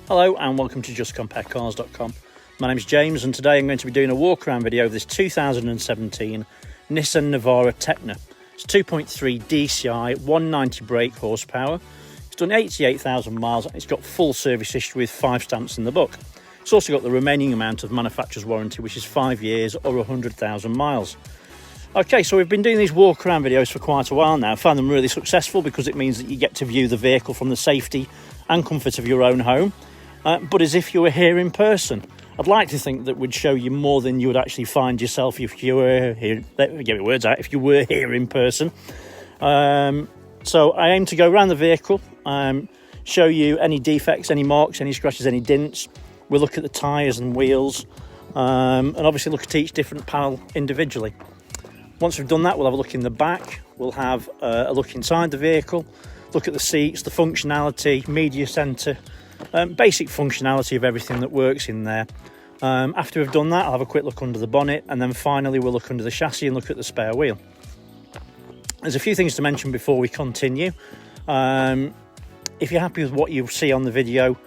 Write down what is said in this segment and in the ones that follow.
Hello and welcome to justcomparecars.com. My name is James and today I'm going to be doing a walk around video of this 2017 Nissan Navara Tekna. It's 2.3 DCI, 190 brake horsepower. It's done 88,000 miles and it's got full service history with 5 stamps in the book. It's also got the remaining amount of manufacturer's warranty, which is 5 years or 100,000 miles. Okay, so we've been doing these walk around videos for quite a while now. I found them really successful because it means that you get to view the vehicle from the safety and comfort of your own home. But as if you were here in person. I'd like to think that would show you more than you would actually find yourself if you were here. Let me get my words out. If you were here in person. So I aim to go around the vehicle, show you any defects, any marks, any scratches, any dents. We'll look at the tyres and wheels, and obviously look at each different panel individually. Once we've done that, we'll have a look in the back. We'll have a look inside the vehicle, look at the seats, the functionality, media centre. Basic functionality of everything that works in there. After we've done that, I'll have a quick look under the bonnet, and then finally we'll look under the chassis and look at the spare wheel. There's a few things to mention before we continue. If you're happy with what you see on the video,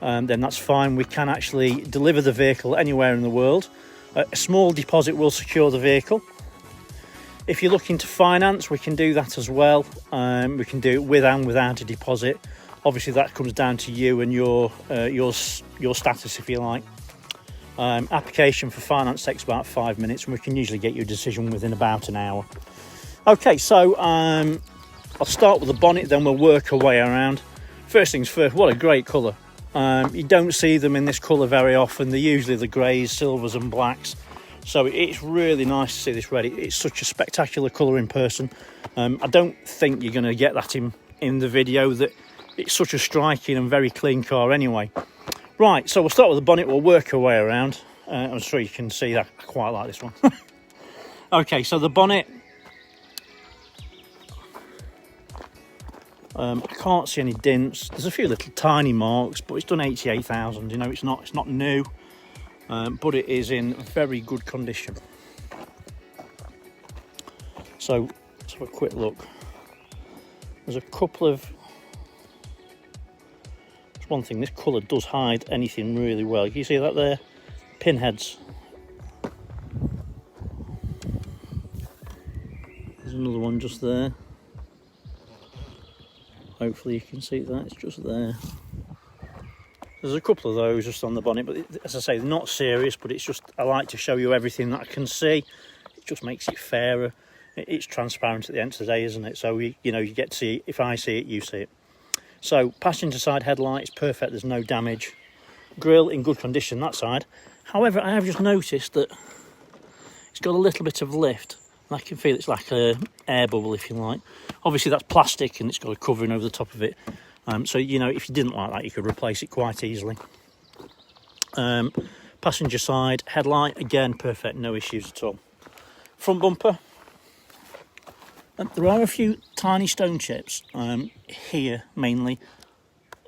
then that's fine. We can actually deliver the vehicle anywhere in the world. A small deposit will secure the vehicle. If you're looking to finance, we can do that as well. We can do it with and without a deposit. Obviously that comes down to you and your status, if you like. Application for finance takes about 5 minutes and we can usually get you a decision within about an hour. Okay, so I'll start with the bonnet, then we'll work our way around. First things first, what a great colour. You don't see them in this colour very often. They're usually the greys, silvers and blacks. So it's really nice to see this red. It's such a spectacular colour in person. I don't think you're going to get that in the video. That it's such a striking and very clean car anyway. Right, so we'll start with the bonnet, we'll work our way around. I'm sure you can see that I quite like this one. Okay, so the bonnet. I can't see any dents. There's a few little tiny marks, but it's done 88,000. You know, it's not new, but it is in very good condition. So let's have a quick look. There's a couple of. One thing, this colour does hide anything really well. You see that there? Pinheads. There's another one just there. Hopefully you can see that, it's just there. There's a couple of those just on the bonnet, but as I say, they're not serious, but it's just, I like to show you everything that I can see. It just makes it fairer. It's transparent at the end of the day, isn't it? So, you know, you get to see it. If I see it, you see it. So passenger side headlight is perfect, there's no damage. Grille in good condition that side. However, I have just noticed that it's got a little bit of lift. And I can feel it's like an air bubble, if you like. Obviously that's plastic and it's got a covering over the top of it. So, you know, if you didn't like that, you could replace it quite easily. Passenger side headlight, again, perfect, no issues at all. Front bumper. There are a few tiny stone chips here mainly.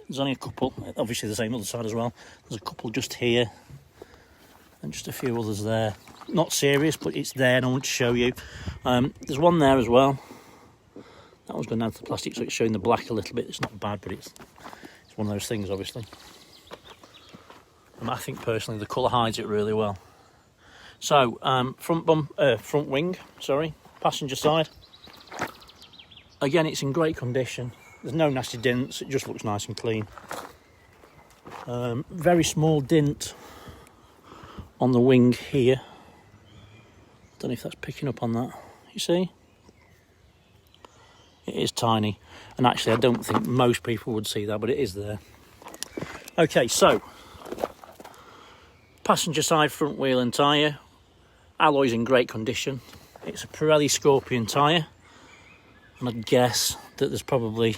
There's only a couple, obviously the same other side as well. There's a couple just here and just a few others there. Not serious, but it's there and I want to show you. There's one there as well. That one's gone down to the plastic, so it's showing the black a little bit. It's not bad, but it's one of those things, obviously. And I think personally the colour hides it really well. So front wing, passenger side. Again, it's in great condition. There's no nasty dents. It just looks nice and clean. Very small dent on the wing here. Don't know if that's picking up on that. You see? It is tiny. And actually, I don't think most people would see that, but it is there. Okay, so passenger side front wheel and tyre. Alloy's in great condition. It's a Pirelli Scorpion tyre. And I'd guess that there's probably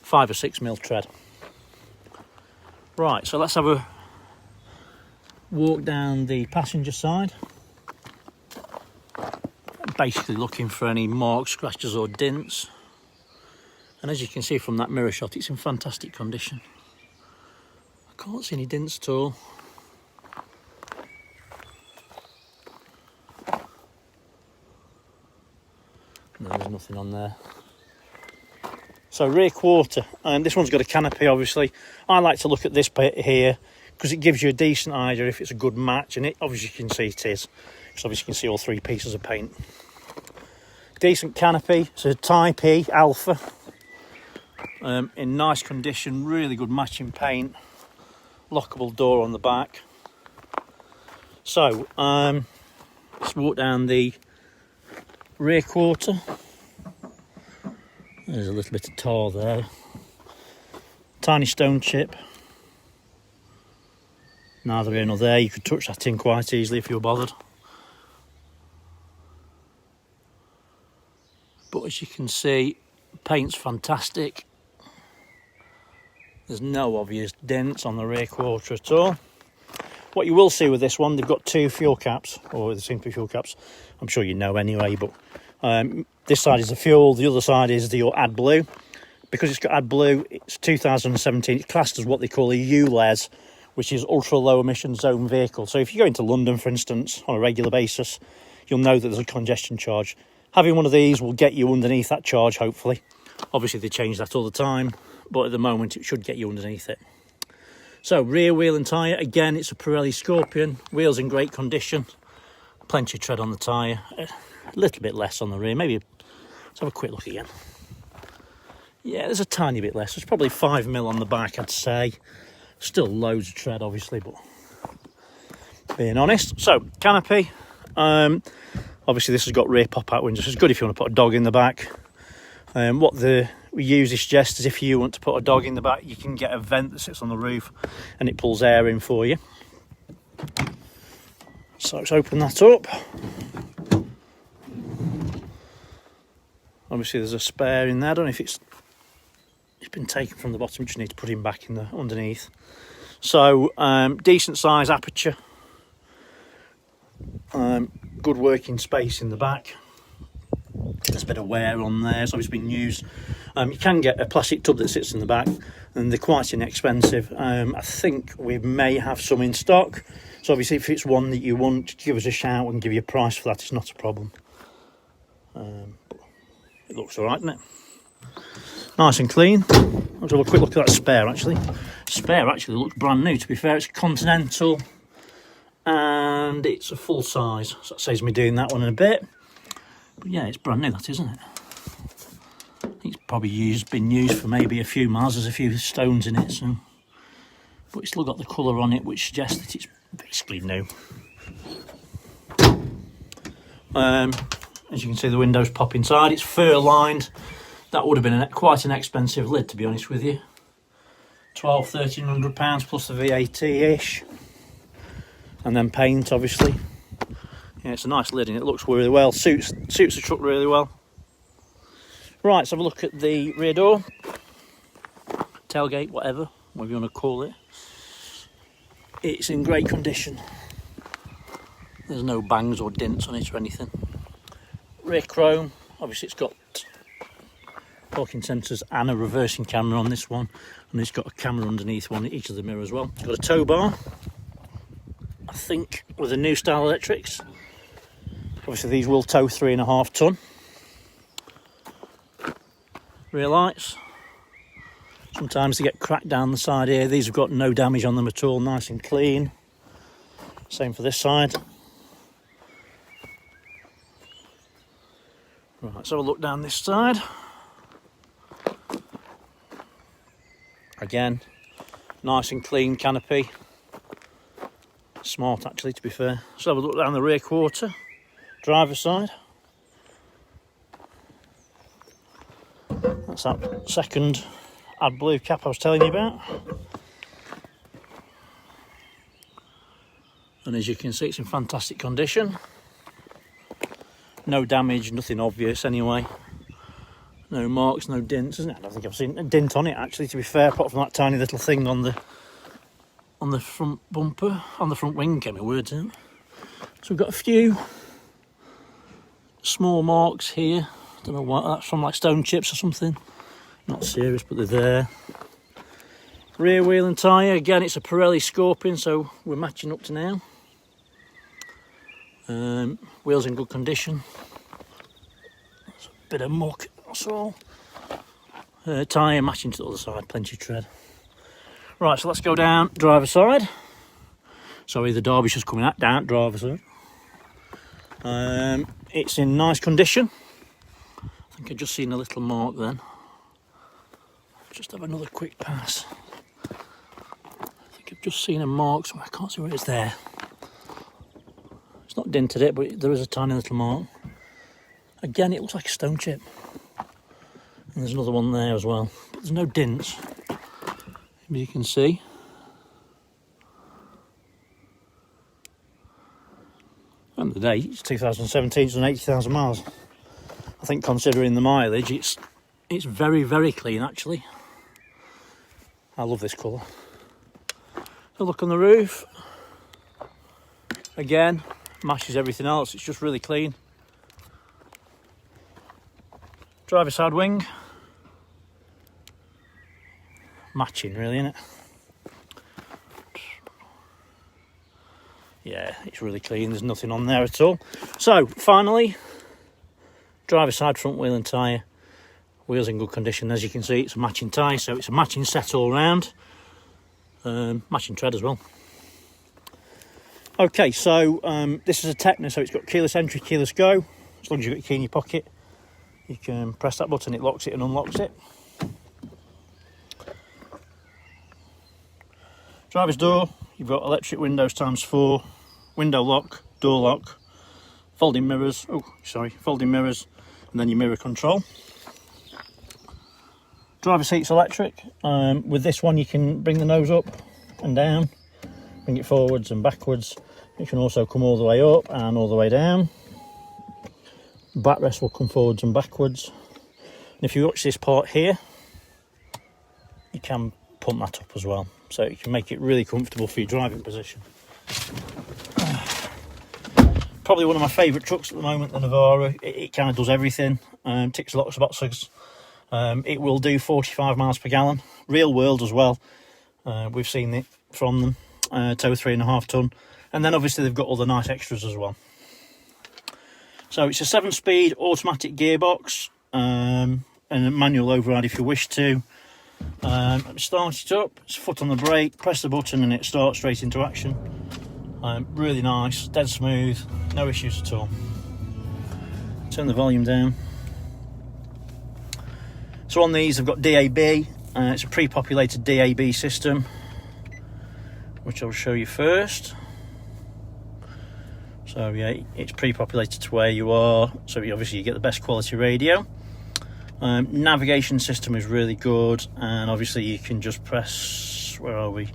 5 or 6 mil tread. Right, so let's have a walk down the passenger side. Basically looking for any marks, scratches or dents. And as you can see from that mirror shot, it's in fantastic condition. I can't see any dents at all. No, there's nothing on there. So rear quarter, and this one's got a canopy obviously. I like to look at this bit here because it gives you a decent idea if it's a good match, and it obviously you can see it is. So obviously you can see all three pieces of paint. Decent canopy, it's a Type E Alpha, in nice condition, really good matching paint, lockable door on the back. So let's walk down the rear quarter. There's a little bit of tar there, tiny stone chip, neither here nor there. You could touch that in quite easily if you were bothered. But as you can see, paint's fantastic. There's no obvious dents on the rear quarter at all. What you will see with this one, they've got two fuel caps, or there seem to be fuel caps. I'm sure you know anyway, but this side is the fuel, the other side is your AdBlue. Because it's got AdBlue, it's 2017, it's classed as what they call a ULEZ, which is ultra low emission zone vehicle. So if you go into London, for instance, on a regular basis, you'll know that there's a congestion charge. Having one of these will get you underneath that charge, hopefully. Obviously they change that all the time, but at the moment it should get you underneath it. So rear wheel and tyre, again it's a Pirelli Scorpion, wheels in great condition, plenty of tread on the tyre, a little bit less on the rear, maybe, let's have a quick look again. Yeah, there's a tiny bit less, there's probably 5mm on the back I'd say, still loads of tread obviously, but being honest. So canopy, obviously this has got rear pop-out windows, so it's good if you want to put a dog in the back. What we usually suggest is if you want to put a dog in the back, you can get a vent that sits on the roof and it pulls air in for you. So let's open that up. Obviously there's a spare in there, I don't know if it's been taken from the bottom, just need to put him back in the underneath. So decent size aperture, good working space in the back. There's a bit of wear on there, so it's been used. You can get a plastic tub that sits in the back, and they're quite inexpensive. I think we may have some in stock, so obviously if it's one that you want, give us a shout and give you a price for that. It's not a problem. But it looks all right, doesn't it? Nice and clean. Let's have a quick look at that spare actually. Spare actually looks brand new, to be fair. It's Continental and it's a full size, so that saves me doing that one in a bit. But yeah, it's brand new, that isn't it? I think it's probably been used for maybe a few miles. There's a few stones in it, so, but it's still got the colour on it, which suggests that it's basically new. As you can see, the windows pop inside. It's fur lined. That would have been quite an expensive lid, to be honest with you. £1,200–1,300 plus the VAT-ish, and then paint, obviously. Yeah, it's a nice lid and it looks really well, suits the truck really well. Right, let's have a look at the rear door, tailgate, whatever you want to call it. It's in great condition. There's no bangs or dents on it or anything. Rear chrome, obviously it's got parking sensors and a reversing camera on this one, and it's got a camera underneath each of the mirrors as well. It's got a tow bar, I think, with the new style electrics. Obviously these will tow 3.5 tonne. Rear lights. Sometimes they get cracked down the side here. These have got no damage on them at all, nice and clean. Same for this side. Right, let's have a look down this side. Again, nice and clean canopy. Smart actually, to be fair. Let's have a look down the rear quarter. Driver's side. That's that second AdBlue cap I was telling you about. And as you can see, it's in fantastic condition. No damage, nothing obvious anyway. No marks, no dents, isn't it? I don't think I've seen a dent on it actually, to be fair, apart from that tiny little thing on the front bumper, on the front wing, get my words in. So we've got a few small marks here. Don't know what that's from, like stone chips or something. Not serious, but they're there. Rear wheel and tyre, again it's a Pirelli Scorpion, so we're matching up to now. Wheels in good condition. There's a bit of muck, that's all. tyre matching to the other side, plenty of tread. Right, so let's go down driver's side. Sorry, the Derbyshire's coming out down driver's side. It's in nice condition. I think I've just seen a little mark then. Just have another quick pass. I think I've just seen a mark somewhere. I can't see where it's there. It's not dented it, but there is a tiny little mark. Again, it looks like a stone chip. And there's another one there as well. But there's no dents. Maybe you can see. At the end of the day, it's 2017, it's done 80,000 miles. I think considering the mileage, it's very, very clean actually. I love this colour. A look on the roof. Again, matches everything else. It's just really clean. Driver's side wing. Matching really, isn't it? Yeah, it's really clean. There's nothing on there at all. So, finally, driver's side front wheel and tyre. Wheels in good condition. As you can see, it's a matching tyre, so it's a matching set all round. Matching tread as well. Okay, so this is a Tekna, so it's got keyless entry, keyless go. As long as you've got your key in your pocket, you can press that button, it locks it and unlocks it. Driver's door, you've got electric windows ×4, window lock, door lock, folding mirrors, folding mirrors, and then your mirror control. Driver seat's electric. With this one you can bring the nose up and down, bring it forwards and backwards. It can also come all the way up and all the way down. Backrest will come forwards and backwards. And if you watch this part here, you can pump that up as well, so you can make it really comfortable for your driving position. Probably one of my favourite trucks at the moment, the Navara. It kind of does everything, ticks lots of boxes. It will do 45 miles per gallon, real world as well. We've seen it from them, tow 3.5 tonne, and then obviously they've got all the nice extras as well. So it's a 7-speed automatic gearbox, and a manual override if you wish to. Start it up, it's foot on the brake, press the button and it starts straight into action. Really nice, dead smooth, no issues at all. Turn the volume down. So on these I've got DAB, it's a pre-populated DAB system, which I'll show you first. So yeah, it's pre-populated to where you are, so obviously you get the best quality radio. Navigation system is really good, and obviously you can just press, where are we,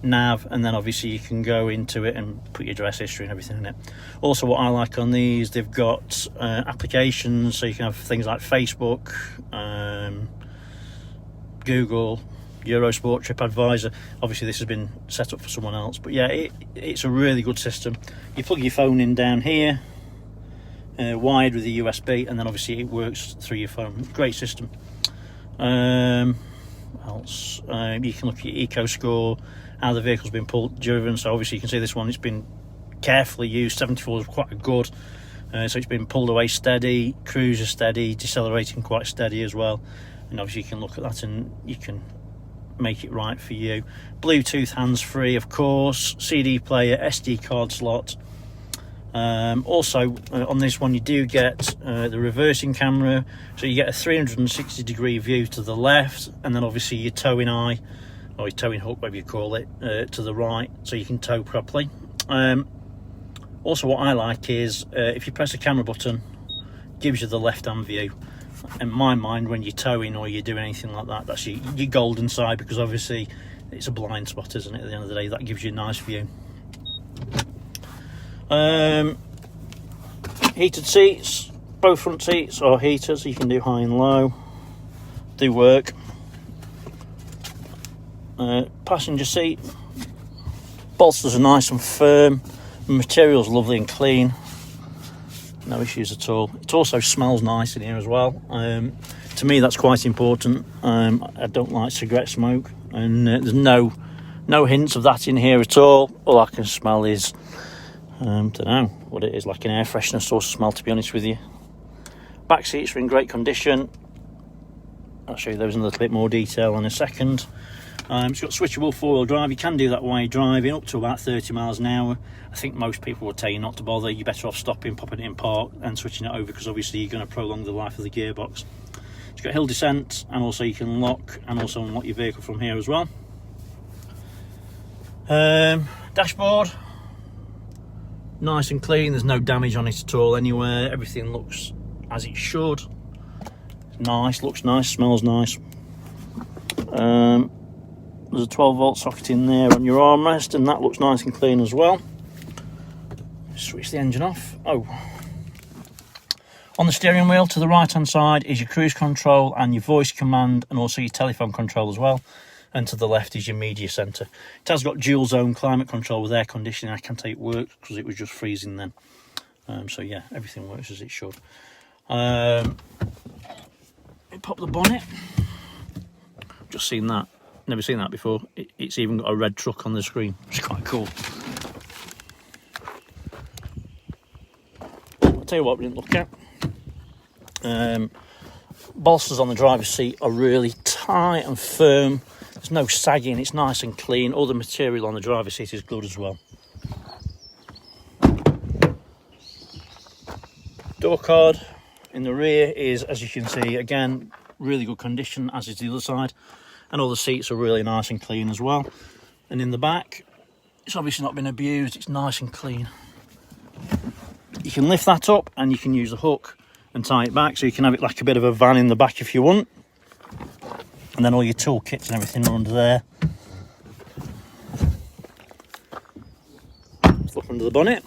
nav, and then obviously you can go into it and put your address history and everything in it. Also what I like on these, they've got applications, so you can have things like Facebook, Google, Eurosport, TripAdvisor. Obviously this has been set up for someone else, but yeah, it's a really good system. You plug your phone in down here, wired with a USB, and then obviously it works through your phone. Great system. Else you can look at your eco score, how the vehicle's been driven. So obviously you can see this one, it's been carefully used. 74 is quite good, so it's been pulled away steady, cruiser steady, decelerating quite steady as well. And obviously you can look at that and you can make it right for you. Bluetooth hands-free, of course, CD player, SD card slot. Also on this one you do get the reversing camera, so you get a 360 degree view to the left, and then obviously your towing eye, or your towing hook, whatever you call it, to the right, so you can tow properly. Also what I like is if you press the camera button, it gives you the left hand view. In my mind, when you're towing or you're doing anything like that, that's your golden side, because obviously it's a blind spot, isn't it? At the end of the day, that gives you a nice view. Heated seats, both front seats are heated, so you can do high and low, do work. Passenger seat, bolsters are nice and firm, the material's lovely and clean, no issues at all. It also smells nice in here as well. To me that's quite important. I don't like cigarette smoke, and there's no hints of that in here at all. All I can smell is don't know what it is, like an air freshener sort of smell, to be honest with you. Back seats are in great condition. I'll show you those in a little bit more detail in a second. It's got switchable 4-wheel drive. You can do that while you're driving up to about 30 miles an hour. I think most people would tell you not to bother. You're better off stopping, popping it in park and switching it over, because obviously you're going to prolong the life of the gearbox. It's got hill descent, and also you can lock and also unlock your vehicle from here as well. Dashboard, nice and clean. There's no damage on it at all anywhere. Everything looks as it should. Nice, looks nice, smells nice. There's a 12-volt socket in there on your armrest, and that looks nice and clean as well. Switch the engine off. Oh, on the steering wheel to the right hand side is your cruise control and your voice command, and also your telephone control as well. And to the left is your media centre. It has got dual zone climate control with air conditioning. I can tell you it works because it was just freezing then. So yeah, everything works as it should. Pop the bonnet. Just seen that. Never seen that before. It's even got a red truck on the screen. It's quite cool. I'll tell you what we didn't look at. Bolsters on the driver's seat are really tight and firm. There's no sagging. It's nice and clean. All the material on the driver's seat is good as well. Door card in the rear is, as you can see, again, really good condition, as is the other side. And all the seats are really nice and clean as well. And in the back, it's obviously not been abused. It's nice and clean. You can lift that up and you can use a hook and tie it back, so you can have it like a bit of a van in the back if you want. And then all your tool kits and everything are under there. Let's look under the bonnet.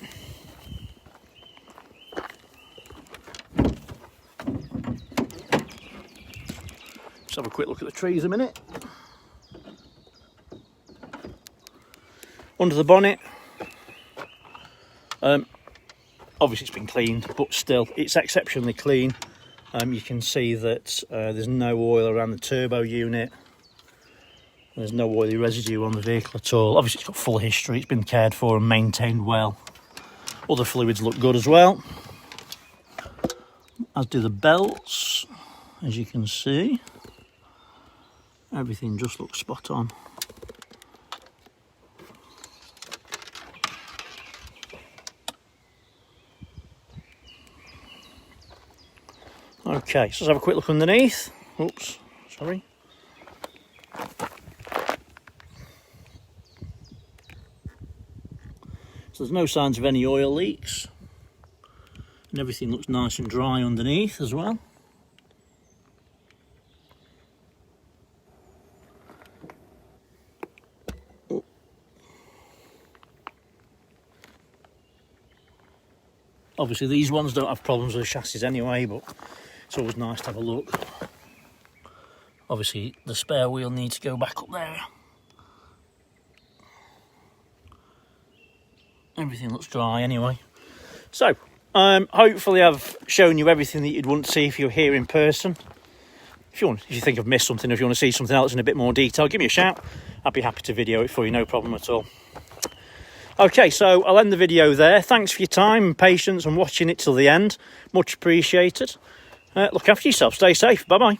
Let's have a quick look at the trees a minute. Under the bonnet, obviously it's been cleaned, but still it's exceptionally clean. You can see that there's no oil around the turbo unit. There's no oily residue on the vehicle at all. Obviously it's got full history, it's been cared for and maintained well. All the fluids look good as well, as do the belts, as you can see. Everything just looks spot on. Okay, so let's have a quick look underneath. Oops, sorry. So there's no signs of any oil leaks. And everything looks nice and dry underneath as well. Obviously these ones don't have problems with the chassis anyway, but it's always nice to have a look. Obviously the spare wheel needs to go back up there. Everything looks dry anyway. So, hopefully I've shown you everything that you'd want to see if you're here in person. If you think I've missed something, if you want to see something else in a bit more detail, give me a shout. I'd be happy to video it for you, no problem at all. Okay, so I'll end the video there. Thanks for your time and patience and watching it till the end. Much appreciated. Look after yourself. Stay safe. Bye-bye.